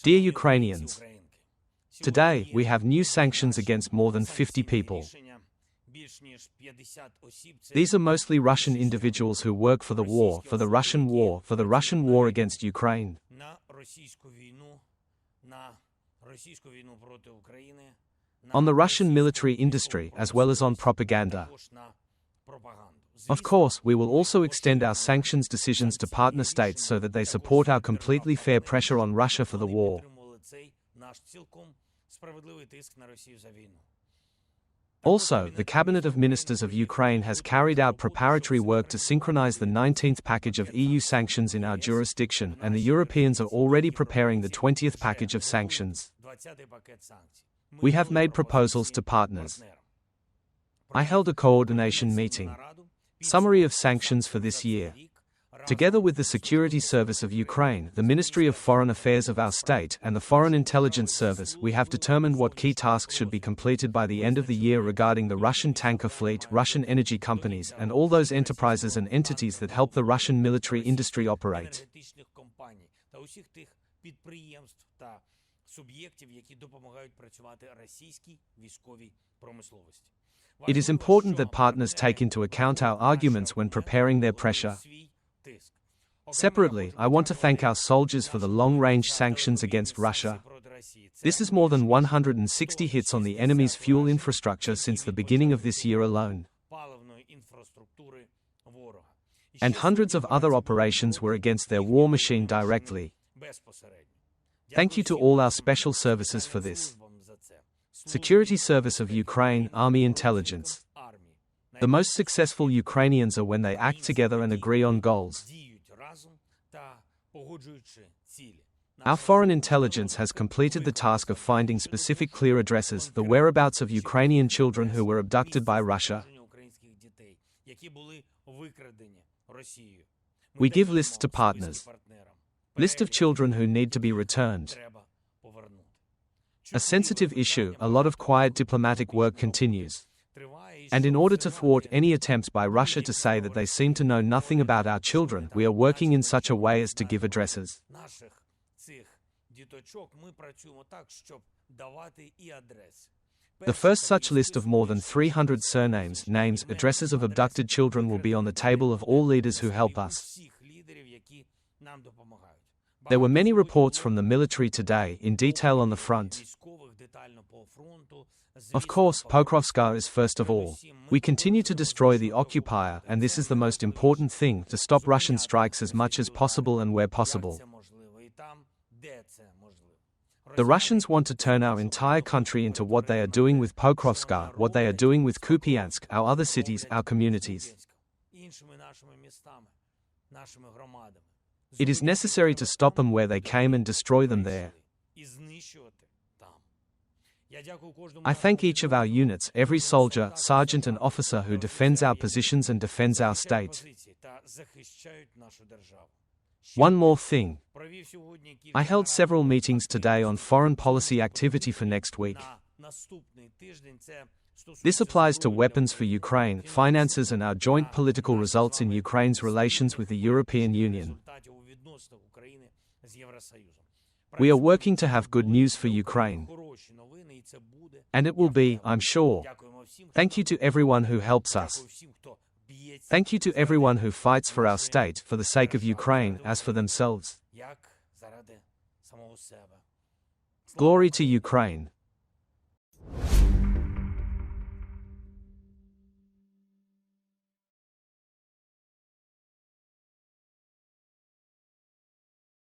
Dear Ukrainians, today we have new sanctions against more than 50 people. These are mostly Russian individuals who work for the war, for the Russian war against Ukraine. On the Russian military industry as well as on propaganda. Of course, we will also extend our sanctions decisions to partner states so that they support our completely fair pressure on Russia for the war. Also, the Cabinet of Ministers of Ukraine has carried out preparatory work to synchronize the 19th package of EU sanctions in our jurisdiction, and the Europeans are already preparing the 20th package of sanctions. We have made proposals to partners. I held a coordination meeting. Summary of sanctions for this year. Together with the Security Service of Ukraine, the Ministry of Foreign Affairs of our state, and the Foreign Intelligence Service, we have determined what key tasks should be completed by the end of the year regarding the Russian tanker fleet, Russian energy companies, and all those enterprises and entities that help the Russian military industry operate. It is important that partners take into account our arguments when preparing their pressure. Separately, I want to thank our soldiers for the long-range sanctions against Russia. This is more than 160 hits on the enemy's fuel infrastructure since the beginning of this year alone. And hundreds of other operations were against their war machine directly. Thank you to all our special services for this. Security Service of Ukraine, Army Intelligence. The most successful Ukrainians are when they act together and agree on goals. Our foreign intelligence has completed the task of finding specific clear addresses, the whereabouts of Ukrainian children who were abducted by Russia. We give lists to partners. List of children who need to be returned. A sensitive issue, a lot of quiet diplomatic work continues. And in order to thwart any attempts by Russia to say that they seem to know nothing about our children, we are working in such a way as to give addresses. The first such list of more than 300 surnames, names, addresses of abducted children will be on the table of all leaders who help us. There were many reports from the military today, in detail on the front. Of course, Pokrovska is first of all. We continue to destroy the occupier, and this is the most important thing, to stop Russian strikes as much as possible and where possible. The Russians want to turn our entire country into what they are doing with Pokrovska, what they are doing with Kupiansk, our other cities, our communities. It is necessary to stop them where they came and destroy them there. I thank each of our units, every soldier, sergeant and officer who defends our positions and defends our state. One more thing. I held several meetings today on foreign policy activity for next week. This applies to weapons for Ukraine, finances and our joint political results in Ukraine's relations with the European Union. We are working to have good news for Ukraine. And it will be, I'm sure. Thank you to everyone who helps us. Thank you to everyone who fights for our state, for the sake of Ukraine, as for themselves. Glory to Ukraine.